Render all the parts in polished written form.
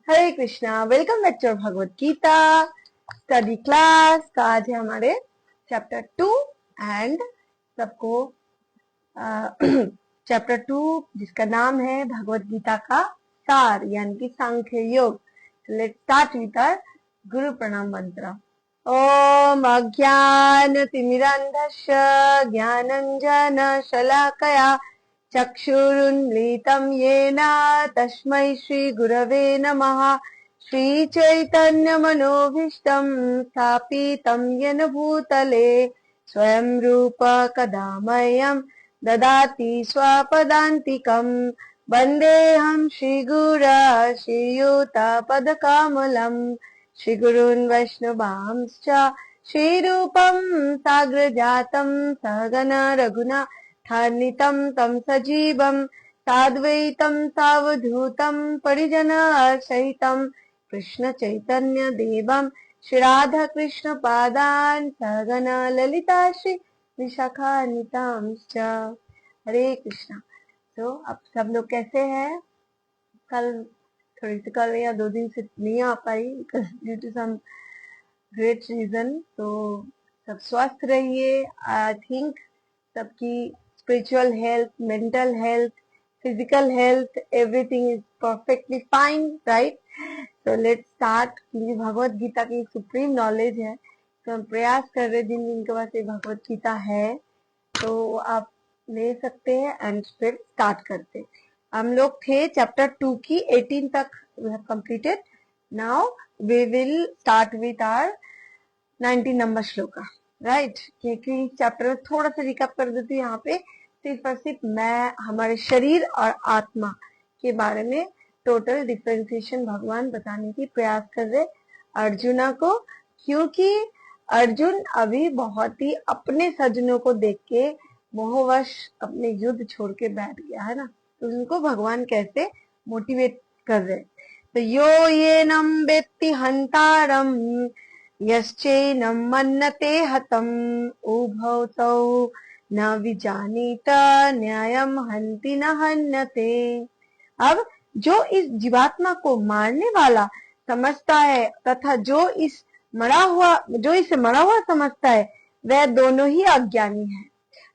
Hare Krishna. Welcome back to Bhagavad Gita study class का आज है हमारे चैप्टर 2 एंड सबको चैप्टर 2 जिसका नाम है भगवत गीता का सार यानी कि सांख्य योग। लेट्स स्टार्ट विद आवर गुरु प्रणाम मंत्र। ओम अज्ञान तिमिरांधस्य ज्ञानंजन शलाकया चक्षुरुन्मीलितं येन तस्मै श्रीगुरवे नमः। श्रीचैतन्यमनोभीष्टं स्थापितं येन भूतले स्वयं रूप कदा मह्यं ददाति स्वपदान्तिकम्। वन्देऽहं श्रीगुरा श्रीयुतपदकमलम् श्रीगुरून् वैष्णवांश्च श्रीरूपं साग्रजातं सहगण रघुनाथान्वितं तं सजीवं साद्वैतं सावधूतं परिजनसहितं कृष्ण चैतन्य देवं श्री राधा कृष्ण पादान् सहगण ललिता श्री विशाखान्वितांश्च। हरे कृष्णा। तो अब सब लोग कैसे हैं? कल या 2 दिन से नहीं आ पाई due to some great reason. तो सब स्वस्थ रहिए। आई थिंक सबकी spiritual health, mental health, physical health, everything is perfectly fine, right? तो लेट्स स्टार्ट। मुझे भगवत गीता की सुप्रीम नॉलेज है, तो हम प्रयास कर रहे जिन जिनके पास ये भगवत गीता है तो आप ले सकते हैं एंड फिर स्टार्ट करते हैं। हम लोग थे चैप्टर 2 की 18 तक we have completed. Now we will start with our 19 number shloka, right? क्योंकि चैप्टर में थोड़ा सा रिकैप कर देती हूँ। यहाँ पे सिर्फ और सिर्फ मैं हमारे शरीर और आत्मा के बारे में टोटल डिफरेंशिएशन भगवान बताने की प्रयास कर रहे अर्जुना को, क्योंकि अर्जुन अभी बहुत ही अपने सज्जनों को देख के मोहवश अपने युद्ध छोड़ के बैठ गया है ना। तो उनको भगवान कैसे मोटिवेट कर रहे। तो यो ये नम वेत्ति हंतारम यश्चैनं मन्यते हतम् उभौ तौ न विजानीत न्यायं हन्ति न हन्यते। अब जो इस जीवात्मा को मारने वाला समझता है तथा जो इसे मरा हुआ समझता है वह दोनों ही अज्ञानी है।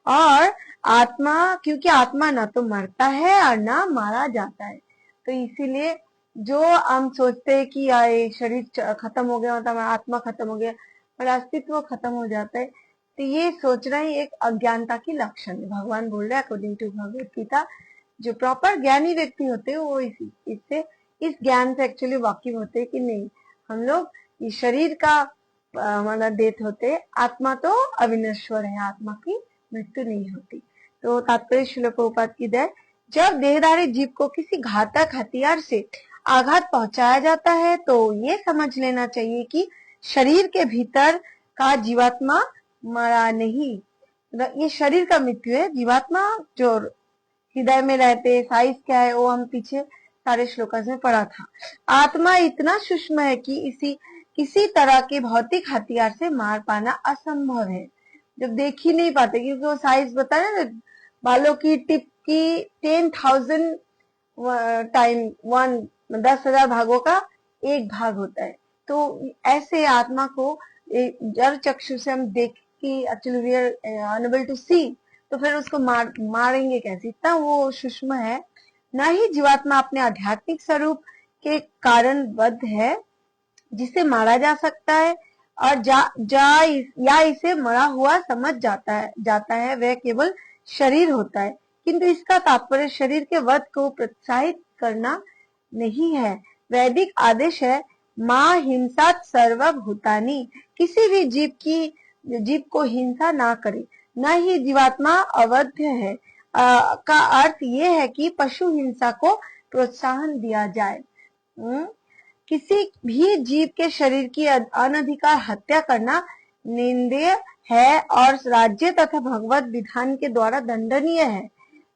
और आत्मा, क्योंकि आत्मा ना तो मरता है और ना मारा जाता है, तो इसीलिए जो हम सोचते हैं कि ये शरीर खत्म हो गया मतलब आत्मा खत्म हो गया और अस्तित्व खत्म हो जाता है, तो ये सोचना ही एक अज्ञानता की लक्षण है। भगवान बोल रहे हैं अकॉर्डिंग टू भगवत गीता, जो प्रॉपर ज्ञानी व्यक्ति होते हैं वो इस ज्ञान से एक्चुअली वाकिफ होते हैं कि नहीं, हम लोग इस शरीर का हमारा डेथ होते, आत्मा तो अविनश्वर है, आत्मा की मृत्यु नहीं होती। तो तात्पर्य श्रील प्रभुपाद की जय। जब देहधारी जीव को किसी घातक हथियार से आघात पहुंचाया जाता है तो ये समझ लेना चाहिए कि शरीर के भीतर का जीवात्मा मरा नहीं, ये शरीर का मृत्यु है। जीवात्मा जो हृदय में रहते, साइज क्या है वो हम पीछे सारे श्लोकास में पढ़ा था। आत्मा इतना सूक्ष्म है कि किसी तरह के भौतिक हथियार से मार पाना असंभव है। जब देख ही नहीं पाते क्योंकि वो साइज बताया ना, बालों की टिप की 10,000 टाइम 10,000 भागों का एक भाग होता है। तो ऐसे आत्मा को जड़ चक्षु से हम देख के actually we are unable to see, तो फिर उसको मारेंगे कैसे? इतना वो सूक्ष्म है। न ही जीवात्मा अपने आध्यात्मिक स्वरूप के कारण बद्ध है जिसे मारा जा सकता है और या इसे मरा हुआ समझ जाता है वह केवल शरीर होता है। किंतु इसका तात्पर्य शरीर के वध को प्रोत्साहित करना नहीं है। वैदिक आदेश है मां हिंसात सर्वभूतानि, किसी भी जीव को हिंसा ना करे। न ही जीवात्मा अवध्य है का अर्थ ये है कि पशु हिंसा को प्रोत्साहन दिया जाए। किसी भी जीव के शरीर की अनधिकार हत्या करना निंदनीय है और राज्य तथा भगवत विधान के द्वारा दंडनीय है।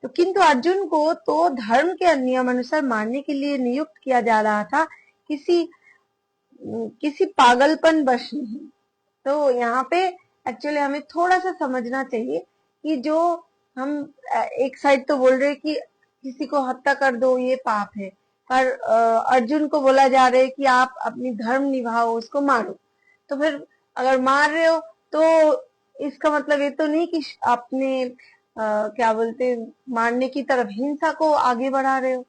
तो किंतु अर्जुन को तो धर्म के नियम अनुसार मारने के लिए नियुक्त किया जा रहा था, किसी पागलपन वश नहीं। तो यहाँ पे एक्चुअली हमें थोड़ा सा समझना चाहिए कि जो हम एक साइड तो बोल रहे कि किसी को हत्या कर दो ये पाप है, पर अर्जुन को बोला जा रहा है कि आप अपनी धर्म निभाओ, उसको मारो। तो फिर अगर मार रहे हो तो इसका मतलब ये तो नहीं कि आपने क्या बोलते मारने की तरफ हिंसा को आगे बढ़ा रहे हो।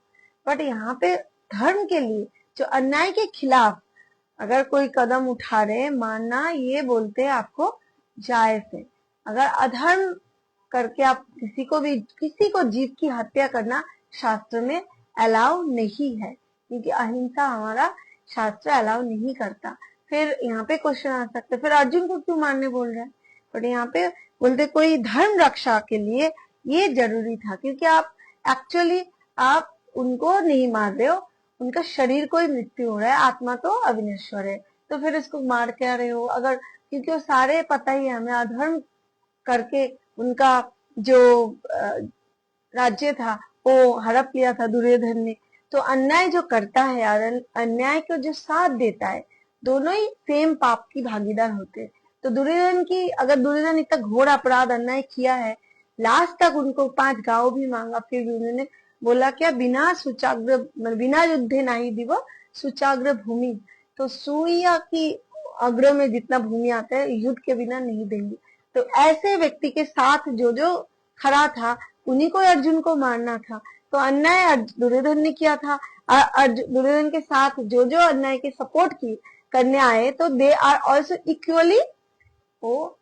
बट यहाँ पे धर्म के लिए, जो अन्याय के खिलाफ अगर कोई कदम उठा रहे, मानना ये बोलते हैं आपको जायज है। अगर अधर्म करके आप किसी को जीव की हत्या करना शास्त्र में अलाउ नहीं है, क्योंकि अहिंसा हमारा शास्त्र अलाउ नहीं करता। फिर यहाँ पे क्वेश्चन आ सकते फिर अर्जुन को क्यों मारने बोल रहे हैं। बट यहाँ पे बोलते कोई धर्म रक्षा के लिए ये जरूरी था, क्योंकि आप एक्चुअली आप उनको नहीं मार रहे हो, उनका शरीर को ही मृत्यु हो रहा है, आत्मा तो अविनश्वर है। तो फिर इसको मार क्या रहे हो। अगर क्योंकि वो सारे पता ही है हमें, अधर्म करके उनका जो राज्य था वो हड़प लिया था दुर्योधन ने। तो अन्याय जो करता है और अन्याय को जो साथ देता है, दोनों ही सेम पाप की भागीदार होते हैं। तो अगर दुर्योधन इतना घोर अपराध अन्याय किया है, लास्ट तक उनको 5 गांव भी मांगा, फिर भी उन्होंने बोला क्या, बिना युद्धे नहीं दिवो सुचाग्र भूमि। तो सुइया की अग्र में जितना भूमि आता है, युद्ध के बिना नहीं देंगे। तो ऐसे व्यक्ति के साथ जो जो खड़ा था, उन्हीं को अर्जुन को मारना था। तो अन्याय दुर्योधन ने किया था। दुर्योधन के साथ जो जो अन्याय के सपोर्ट की करने आए, तो दे आर ऑल्सो इक्वली वो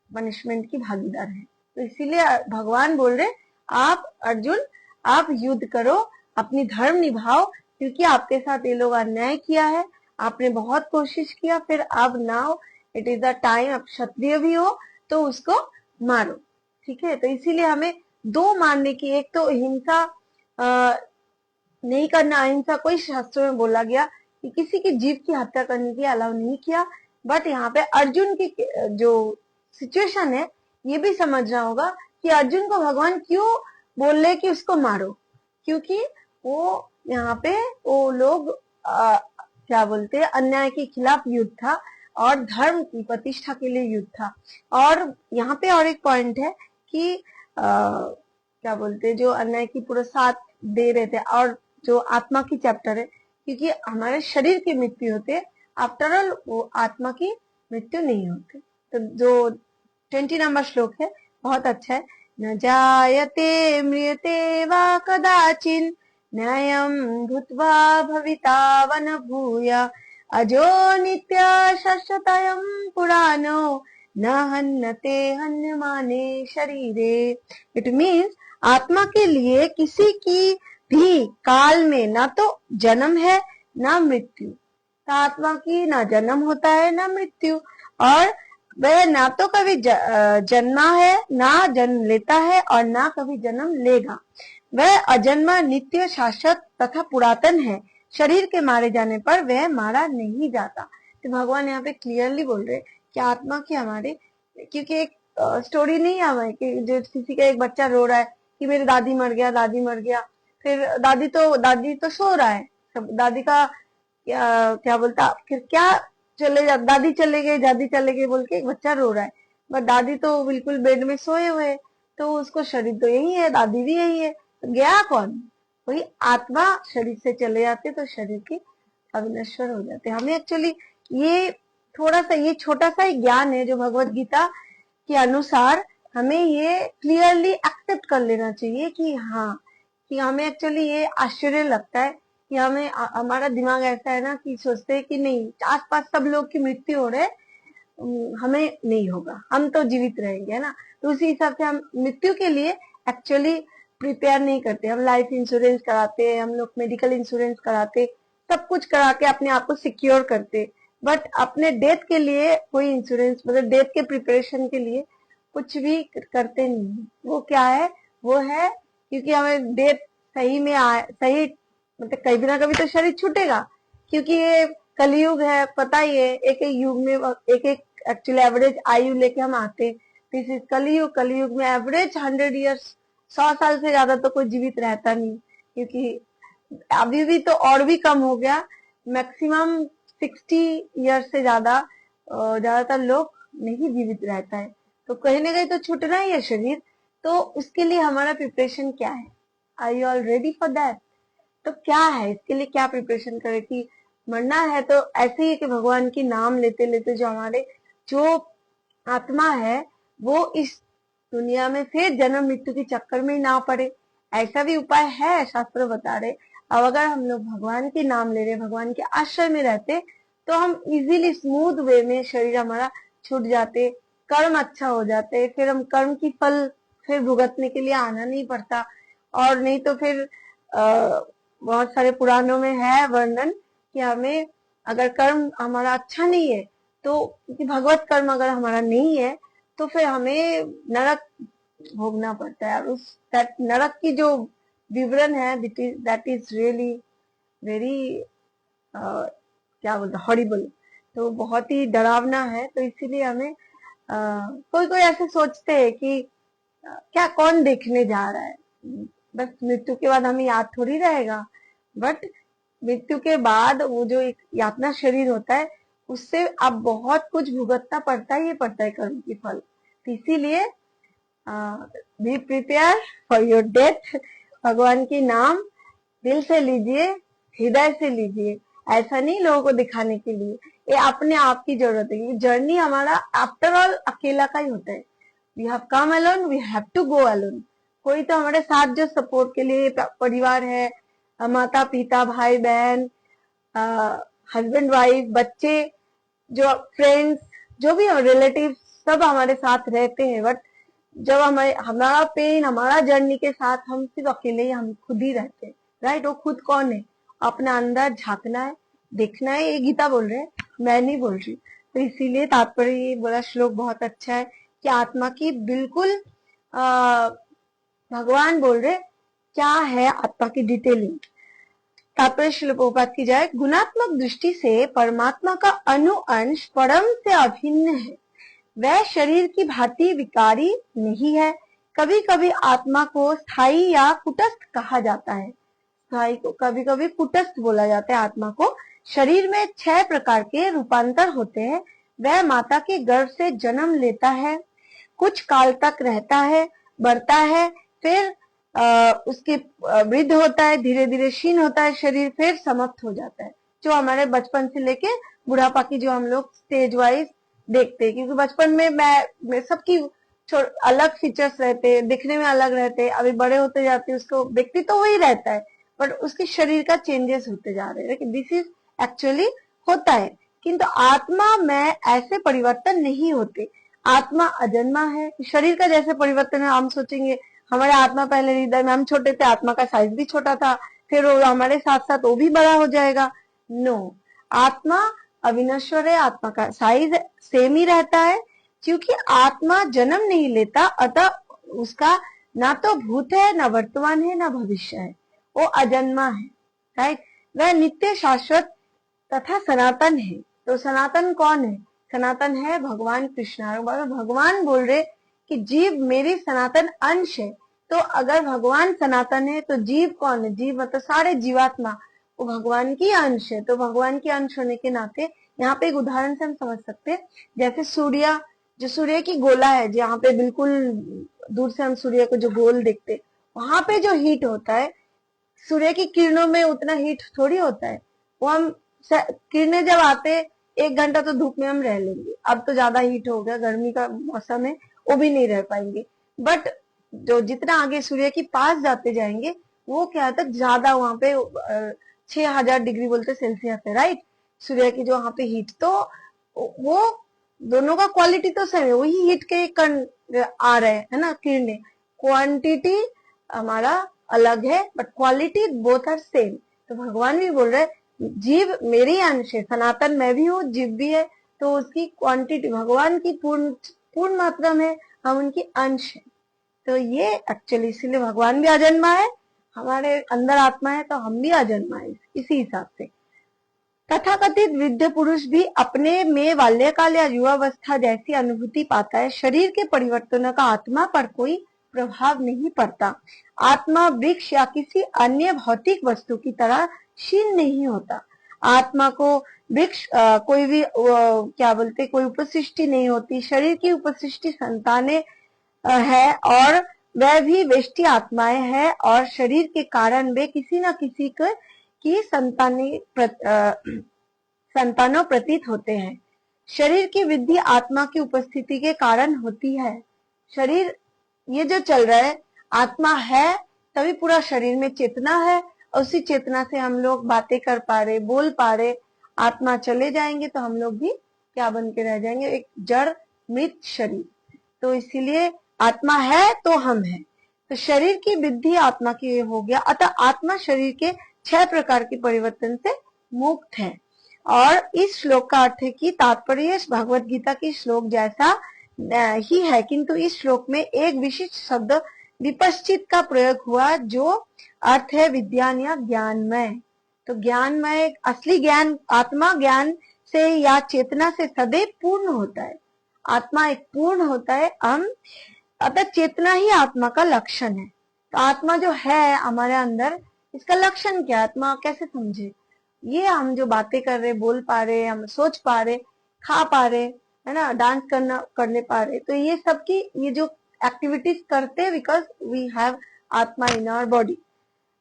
पनिशमेंट की भागीदार है। तो इसीलिए भगवान बोल रहे, आप अर्जुन आप युद्ध करो, अपनी धर्म निभाओ, क्योंकि आपके साथ ये लोग अन्याय किया है, आपने बहुत कोशिश किया, फिर अब now it is the time, अब क्षत्रिय भी हो तो उसको मारो। ठीक है, तो इसीलिए हमें 2 मानने की, एक तो हिंसा नहीं करना, अहिंसा कोई शास्त्रों में बोला गया कि किसी की जीव की हत्या करने की अलाउ नहीं किया। बट यहाँ पे अर्जुन की जो सिचुएशन है, ये भी समझना होगा कि अर्जुन को भगवान क्यों बोल रहे कि उसको मारो, क्योंकि वो यहाँ पे वो लोग क्या बोलते हैं, अन्याय के खिलाफ युद्ध था और धर्म की प्रतिष्ठा के लिए युद्ध था। और यहाँ पे और एक पॉइंट है कि क्या बोलते हैं, जो अन्याय की पूरा साथ दे रहे थे, और जो आत्मा की चैप्टर है, क्योंकि हमारे शरीर की मृत्यु होते, आफ्टर ऑल वो आत्मा की मृत्यु नहीं होती। तो जो 20 नंबर श्लोक है बहुत अच्छा है। न जायते म्रियते वा कदाचिन न्यायं भूत्वा भविता वन भूय अजो नित्य शाश्वतयं पुराणो न हन्यते हन्यमाने शरीरे। इट मीन्स आत्मा के लिए किसी की भी काल में ना तो जन्म है ना मृत्यु। तो आत्मा की ना जन्म होता है ना मृत्यु, और वह ना तो कभी जन्मा है, ना जन्म लेता है, और ना कभी जन्म लेगा। वह अजन्मा, नित्य, शाश्वत तथा पुरातन है। शरीर के मारे जाने पर वह मारा नहीं जाता। तो भगवान यहाँ पे क्लियरली बोल रहे कि आत्मा की हमारे, क्योंकि एक स्टोरी नहीं है हमें कि जो किसी का एक बच्चा रो रहा है कि मेरी दादी मर गया, दादी मर गया, फिर दादी तो सो रहा है, दादी का क्या बोलता, फिर क्या दादी चले गए बोल के एक बच्चा रो रहा है, बट दादी तो बिल्कुल बेड में सोए हुए, तो उसको शरीर तो यही है, दादी भी यही है, तो गया कौन, वही आत्मा शरीर से चले जाते, तो शरीर के अविनश्वर हो जाते। हमें एक्चुअली ये ये छोटा सा ज्ञान है जो भगवत गीता के अनुसार हमें ये क्लियरली एक्सेप्ट कर लेना चाहिए कि हाँ, कि हमें एक्चुअली ये आश्चर्य लगता है कि हमारा दिमाग ऐसा है ना कि सोचते हैं कि नहीं, आसपास सब लोग की मृत्यु हो रहे, हमें नहीं होगा, हम तो जीवित रहेंगे, है ना। तो उसी हिसाब से हम मृत्यु के लिए एक्चुअली प्रिपेयर नहीं करते। हम लाइफ इंश्योरेंस कराते हैं, हम लोग मेडिकल इंश्योरेंस कराते, सब कुछ करा के अपने आप को सिक्योर करते, बट अपने डेथ के लिए कोई इंश्योरेंस, मतलब डेथ के प्रिपरेशन के लिए कुछ भी करते नहीं। वो क्या है, वो है क्योंकि हमें डेथ सही में सही, मतलब कभी ना कभी तो शरीर छूटेगा, क्योंकि ये कलयुग है, पता ही है, एक एक युग में एक एक एक्चुअली एवरेज आयु लेके हम आते। दिस इज कलयुग। कलयुग में एवरेज 100 ईयर्स, 100 साल से ज्यादा तो कोई जीवित रहता नहीं, क्योंकि अभी भी तो और भी कम हो गया, मैक्सिमम 60 ईयर्स से ज्यादातर लोग नहीं जीवित रहता है। तो कहीं ना कहीं तो छूटना ही है शरीर, तो उसके लिए हमारा प्रिपरेशन क्या है, are you all ready for that. तो क्या है इसके लिए, क्या प्रिपरेशन करें कि मरना है तो ऐसे ही है कि भगवान की नाम लेते लेते जो हमारे जो आत्मा है वो इस दुनिया में फिर जन्म मृत्यु के चक्कर में ही ना पड़े, ऐसा भी उपाय है, शास्त्र बता रहे। अब अगर हम लोग भगवान के नाम ले रहे, भगवान के आश्रय में रहते, तो हम इजीली स्मूथ वे में शरीर हमारा छूट जाते, कर्म अच्छा हो जाते, फिर हम कर्म की फल फिर भुगतने के लिए आना नहीं पड़ता। और नहीं तो फिर बहुत सारे पुराणों में है वर्णन कि हमें अगर कर्म हमारा अच्छा नहीं है तो, क्योंकि भगवत कर्म अगर हमारा नहीं है तो फिर हमें नरक भोगना पड़ता है। और उस नरक की जो विवरण है दैट इज रियली वेरी क्या बोलते हॉरिबल, तो बहुत ही डरावना है। तो इसीलिए हमें कोई कोई ऐसे सोचते हैं कि क्या कौन देखने जा रहा है, बस मृत्यु के बाद हमें याद थोड़ी रहेगा। बट मृत्यु के बाद वो जो एक यातना शरीर होता है उससे अब बहुत कुछ भुगतना पड़ता ही पड़ता है कर्म की फल। तो इसीलिए be prepare for your death. भगवान की नाम दिल से लीजिए, हृदय से लीजिए, ऐसा नहीं लोगों को दिखाने के लिए, ये अपने आप की जरूरत है। क्योंकि जर्नी हमारा आफ्टर ऑल अकेला का ही होता है। We have come alone, we have to go alone. कोई तो हमारे साथ जो सपोर्ट के लिए परिवार है, माता पिता भाई बहन, हस्बैंड वाइफ बच्चे, जो फ्रेंड्स, जो भी रिलेटिव, सब हमारे साथ रहते हैं। बट जब हमारा पेन, हमारा जर्नी के साथ हम सिर्फ अकेले ही, हम खुद ही रहते हैं, राइट। वो खुद कौन है, अपने अंदर झांकना है, देखना है। ये गीता बोल रहे हैं, मैं नहीं बोल रही। तो इसीलिए तात्पर्य ये बोला श्लोक बहुत अच्छा है कि आत्मा की बिल्कुल भगवान बोल रहे क्या है आत्मा की डिटेलिंग। तात्पर्य श्रील प्रभुपाद की जाए, गुणात्मक दृष्टि से परमात्मा का अनुअंश परम से अभिन्न है। वह शरीर की भांति विकारी नहीं है। कभी कभी आत्मा को स्थायी या कुटस्थ कहा जाता है। स्थायी को कभी कभी कुटस्थ बोला जाता है। आत्मा को शरीर में 6 प्रकार के रूपांतर होते हैं। वह माता के गर्भ से जन्म लेता है, कुछ काल तक रहता है, बढ़ता है, फिर उसके वृद्ध होता है, धीरे धीरे क्षीण होता है शरीर, फिर समाप्त हो जाता है। जो हमारे बचपन से लेके बुढ़ापा की जो हम लोग स्टेज वाइज देखते हैं। क्योंकि बचपन में मैं सबकी अलग फीचर्स रहते हैं, दिखने में अलग रहते हैं। अभी बड़े होते जाते हैं, उसको व्यक्ति तो वही रहता है, बट उसके शरीर का चेंजेस होते जा रहे हैं। दिस इज एक्चुअली होता है। किंतु आत्मा में ऐसे परिवर्तन नहीं होते। आत्मा अजन्मा है। शरीर का जैसे परिवर्तन है, हम सोचेंगे हमारे आत्मा पहले हृदय में हम छोटे थे, आत्मा का साइज भी छोटा था, फिर वो हमारे साथ साथ वो भी बड़ा हो जाएगा। नो, आत्मा अविनश्वर है, आत्मा का साइज सेम ही रहता है। क्योंकि आत्मा जन्म नहीं लेता, अतः उसका ना तो भूत है, ना वर्तमान है, ना भविष्य है। वो अजन्मा है, राइट। वह नित्य शाश्वत तथा सनातन है। तो सनातन कौन है? सनातन है भगवान कृष्ण। भगवान बोल रहे कि जीव मेरी सनातन अंश है। तो अगर भगवान सनातन है तो जीव कौन है? जीव मतलब सारे जीवात्मा वो भगवान की अंश है। तो भगवान की अंश होने के नाते यहाँ पे एक उदाहरण से हम समझ सकते हैं, जैसे सूर्य, जो सूर्य की गोला है, जहाँ पे बिल्कुल दूर से हम सूर्य को जो गोल देखते, वहां पे जो हीट होता है, सूर्य की किरणों में उतना हीट थोड़ी होता है। वो हम किरणें जब आते 1 घंटा तो धूप में हम रह लेंगे। अब तो ज्यादा हीट हो गया, गर्मी का मौसम है, वो भी नहीं रह पाएंगे। बट जो जितना आगे सूर्य के पास जाते जाएंगे, वो क्या होता है, ज्यादा वहां पे 6000 डिग्री बोलते सेल्सियस है, राइट। सूर्य की जो वहां पे हीट, तो वो दोनों का क्वालिटी तो सेम है, वही हीट के कण आ रहे हैं, है ना, किरणें। क्वांटिटी हमारा अलग है but quality both are same. तो भगवान भी बोल रहे जीव मेरी अंश है, सनातन मैं भी हूँ, जीव भी है। तो उसकी क्वांटिटी भगवान की पूर्ण मात्रा में, हम उनकी अंश है। तो ये एक्चुअली इसीलिए भगवान भी अजन्मा है, हमारे अंदर आत्मा है, तो हम भी अजन्मा है इसी हिसाब से। तथाकथित वृद्ध पुरुष भी अपने में बाल्यकाल या युवावस्था जैसी अनुभूति पाता है। शरीर के परिवर्तनों का आत्मा पर कोई प्रभाव नहीं पड़ता। आत्मा वृक्ष या किसी अन्य भौतिक वस्तु की तरह क्षीण नहीं होता। आत्मा को वृक्ष कोई भी क्या बोलते, कोई उपसृष्टि नहीं होती। शरीर की उपसृष्टि संतानें है और वह भी वेष्टि आत्माएं हैं और शरीर के कारण वे किसी न किसी की संतानों प्रतीत होते हैं। शरीर की वृद्धि आत्मा की उपस्थिति के कारण होती है। शरीर ये जो चल रहा है, आत्मा है तभी पूरा शरीर में चेतना है, और उसी चेतना से हम लोग बातें कर पा रहे, बोल पा रहे। आत्मा चले जाएंगे तो हम लोग भी क्या बन के रह जाएंगे, एक जड़ मृत शरीर। तो इसीलिए आत्मा है तो हम हैं। तो शरीर की वृद्धि आत्मा की हो गया, अतः आत्मा शरीर के 6 प्रकार के परिवर्तन से मुक्त है। और इस श्लोक का अर्थ है कि तात्पर्य भगवत गीता की श्लोक जैसा ही है, किंतु इस श्लोक में एक विशिष्ट शब्द विपश्चित का प्रयोग हुआ, जो अर्थ है विज्ञान या ज्ञानमय। तो ज्ञानमय, असली ज्ञान आत्मा ज्ञान से या चेतना से सदैव पूर्ण होता है। आत्मा एक पूर्ण होता है, हम अतः चेतना ही आत्मा का लक्षण है। तो आत्मा जो है हमारे अंदर, इसका लक्षण क्या, आत्मा कैसे समझे? ये हम जो बातें कर रहे, बोल पा रहे, हम सोच पा रहे, खा पा रहे, है ना, डांस करने पा रहे, तो ये सब की ये जो एक्टिविटीज करते बिकॉज वी हैव आत्मा इन आवर बॉडी।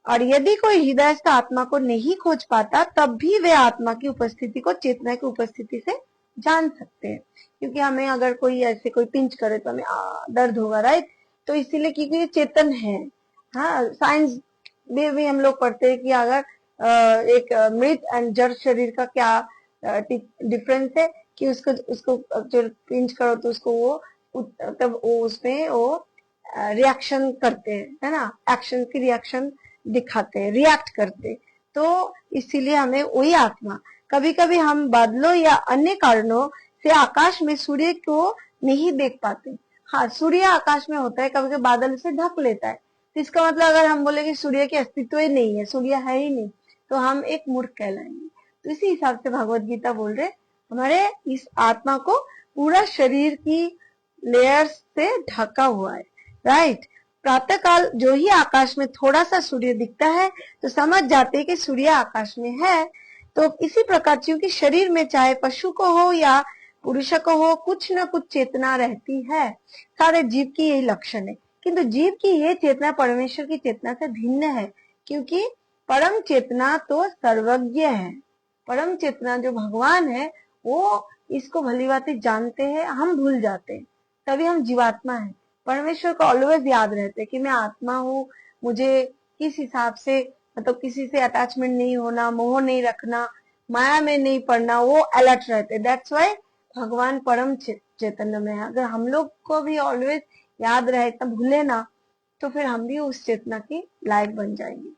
और यदि कोई हृदय से आत्मा को नहीं खोज पाता, तब भी वे आत्मा की उपस्थिति को चेतना की उपस्थिति से जान सकते हैं। क्योंकि हमें अगर कोई ऐसे कोई पिंच करे तो हमें दर्द होगा, राइट? तो इसीलिए क्योंकि ये चेतन है। हाँ, साइंस में भी हम लोग पढ़ते हैं कि अगर एक मृत एंड जड़ शरीर का क्या डिफरेंस है, कि उसको उसको जो पिंच करो तो उसको वो तब वो उसमें वो रिएक्शन करते हैं, है ना, एक्शन की रिएक्शन दिखाते हैं, रिएक्ट करते। तो इसीलिए हमें वही आत्मा, कभी कभी हम बादलों या अन्य कारणों से आकाश में सूर्य को नहीं देख पाते। हाँ, सूर्य आकाश में होता है, कभी कभी बादल से ढक लेता है, तो इसका मतलब अगर हम बोले कि सूर्य की अस्तित्व ही नहीं है, सूर्य है ही नहीं, तो हम एक मूर्ख कहलाएंगे। तो इसी हिसाब से भगवत गीता बोल रहे हमारे इस आत्मा को पूरा शरीर की लेयर्स से ढका हुआ है, राइट? प्रातः काल जो ही आकाश में थोड़ा सा सूर्य दिखता है तो समझ जाते हैं कि सूर्य आकाश में है। तो इसी प्रकार क्योंकि शरीर में चाहे पशु को हो या पुरुष को हो, कुछ न कुछ चेतना रहती है। सारे जीव की यही लक्षण है, किंतु जीव की ये चेतना परमेश्वर की चेतना से भिन्न है, क्योंकि परम चेतना तो सर्वज्ञ है। परम चेतना जो भगवान है वो इसको भली भांति जानते हैं, हम भूल जाते हैं, तभी हम जीवात्मा हैं। परमेश्वर को ऑलवेज याद रहते कि मैं आत्मा हूँ, मुझे किस हिसाब से, मतलब किसी से अटैचमेंट नहीं होना, मोह नहीं रखना, माया में नहीं पड़ना, वो अलर्ट रहते। दैट्स वाई भगवान परम चैतन्य में है। अगर हम लोग को भी ऑलवेज याद रहे, तब भूले ना, तो फिर हम भी उस चेतना की लायक बन जाएंगे।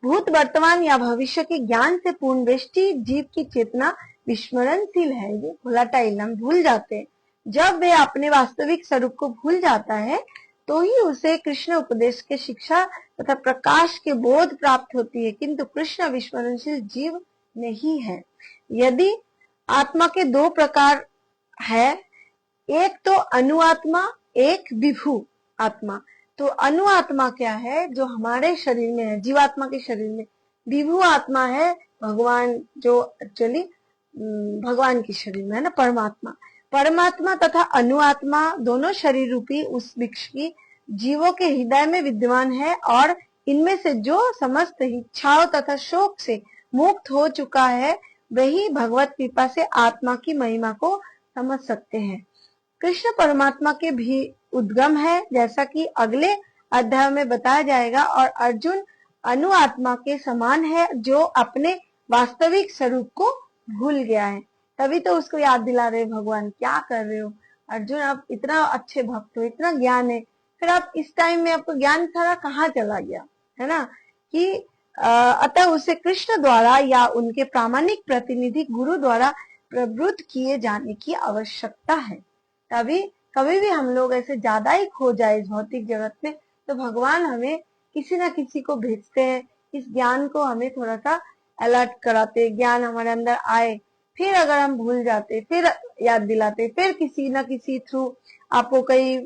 भूत, वर्तमान या भविष्य के ज्ञान से पूर्ण व्यष्टि जीव की चेतना विस्मरणशील है, ये भुलाटाइल, हम भूल जाते हैं। जब वे अपने वास्तविक स्वरूप को भूल जाता है तो ही उसे कृष्ण उपदेश के शिक्षा तथा प्रकाश के बोध प्राप्त होती है, किंतु कृष्ण विस्मरणशील जीव नहीं है। यदि आत्मा के 2 प्रकार है, एक तो अनुआत्मा, एक विभू आत्मा। तो अनुआत्मा क्या है, जो हमारे शरीर में है, जीवात्मा के शरीर में। विभू आत्मा है भगवान, जो एक्चुअली भगवान के शरीर में है ना, परमात्मा। परमात्मा तथा अनुआत्मा दोनों शरीर रूपी उस वृक्ष की जीवों के हृदय में विद्यमान है, और इनमें से जो समस्त इच्छाओं तथा शोक से मुक्त हो चुका है, वही भगवत कृपा से आत्मा की महिमा को समझ सकते हैं। कृष्ण परमात्मा के भी उद्गम है, जैसा कि अगले अध्याय में बताया जाएगा, और अर्जुन अनुआत्मा के समान है, जो अपने वास्तविक स्वरूप को भूल गया है। तभी तो उसको याद दिला रहे भगवान, क्या कर रहे हो अर्जुन, आप इतना अच्छे भक्त हो, इतना ज्ञान है, फिर आप इस टाइम में आपको ज्ञान सारा कहाँ चला गया, है ना? कि अतः उसे कृष्ण द्वारा या उनके प्रामाणिक प्रतिनिधि गुरु द्वारा प्रवृत्त किए जाने की आवश्यकता है। तभी कभी भी हम लोग ऐसे ज्यादा ही खो जाए इस भौतिक जगत में, तो भगवान हमें किसी ना किसी को भेजते हैं, इस ज्ञान को हमें थोड़ा सा अलर्ट कराते, ज्ञान हमारे अंदर आए, फिर अगर हम भूल जाते फिर याद दिलाते, फिर किसी ना किसी थ्रू आपको कोई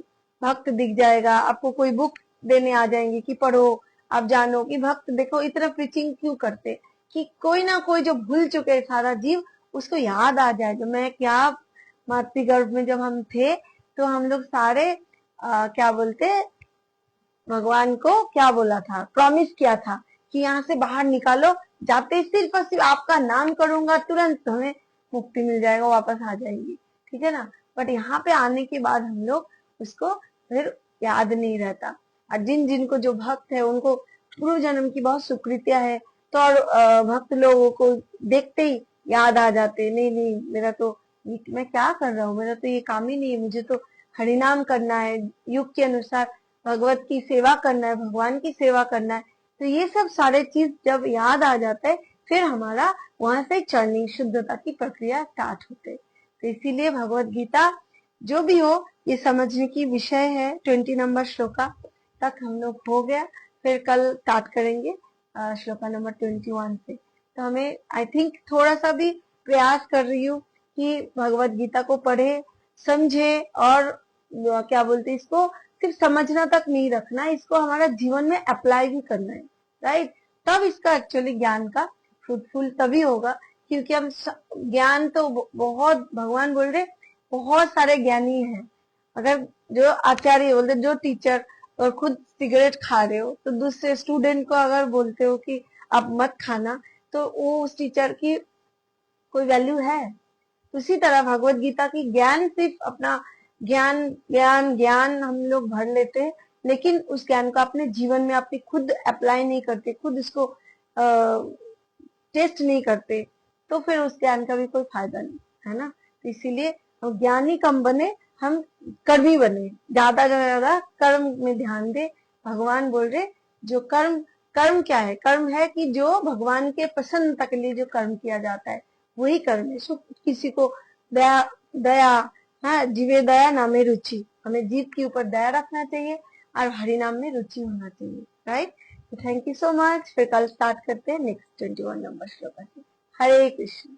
भक्त दिख जाएगा, आपको कोई बुक देने आ जाएंगी कि पढ़ो, आप जानो कि भक्त देखो इतना प्रीचिंग क्यों करते, कि कोई ना कोई जो भूल चुके हैं सारा जीव, उसको याद आ जाए। जो मैं क्या, मातृगर्भ में जब हम थे तो हम लोग सारे क्या बोलते, भगवान को क्या बोला था, प्रॉमिस किया था कि यहाँ से बाहर निकालो, जाते सिर्फ और सिर्फ आपका नाम करूंगा, तुरंत हमें मुक्ति मिल जाएगा, वापस आ जाएंगी, ठीक है ना। बट यहाँ पे आने के बाद हम लोग उसको फिर याद नहीं रहता। और जिन जिनको जो भक्त है उनको पूर्व जन्म की बहुत सुकृतियां है, तो और भक्त लोगों को देखते ही याद आ जाते, नहीं नहीं मेरा तो मैं क्या कर रहा हूँ, मेरा तो ये काम ही नहीं है, मुझे तो हरिनाम करना है, युग के अनुसार भगवत की सेवा करना है, भगवान की सेवा करना है। तो ये सब सारे चीज जब याद आ जाता है, फिर हमारा वहां से चरनी शुद्धता की प्रक्रिया स्टार्ट होते है। तो इसीलिए भगवत गीता जो भी हो, ये समझने की विषय है। 20 नंबर श्लोका तक हम लोग हो गया, फिर कल स्टार्ट करेंगे श्लोका नंबर 21 से। तो हमें आई थिंक थोड़ा सा भी प्रयास कर रही हूँ कि भगवत गीता को पढ़े, समझे, और क्या बोलते इसको सिर्फ समझना तक नहीं रखना, इसको हमारा जीवन में अप्लाई भी करना है, राइट। तब इसका एक्चुअली ज्ञान का फ्रूटफुल तभी होगा, क्योंकि हम ज्ञान तो बहुत, भगवान बोल रहे बहुत सारे ज्ञानी हैं। अगर जो आचार्य बोलते, जो टीचर, और खुद सिगरेट खा रहे हो, तो दूसरे स्टूडेंट को अगर बोलते हो कि आप मत खाना, तो वो उस टीचर की कोई वैल्यू है। उसी तरह भगवत गीता की ज्ञान सिर्फ अपना ज्ञान ज्ञान ज्ञान हम लोग भर लेते हैं, लेकिन उस ज्ञान को अपने जीवन में अपनी खुद अप्लाई नहीं करते, खुद इसको टेस्ट नहीं करते, तो फिर उस ज्ञान का भी कोई फायदा नहीं है ना। तो इसीलिए हम ज्ञानी कम बने, हम कर्मी बने, ज्यादा से ज्यादा कर्म में ध्यान दे। भगवान बोल रहे जो कर्म, कर्म क्या है, कर्म है कि जो भगवान के प्रसन्नता के लिए जो कर्म किया जाता है वही कर्म है। किसी को दया, दया, हाँ, जीवे दया नामे रुचि, हमें जीव के ऊपर दया रखना चाहिए और हरि नाम में रुचि होना चाहिए, right. Thank you so much. फिर कल स्टार्ट करते हैं नेक्स्ट 21 नंबर श्लोका से। हरे कृष्ण।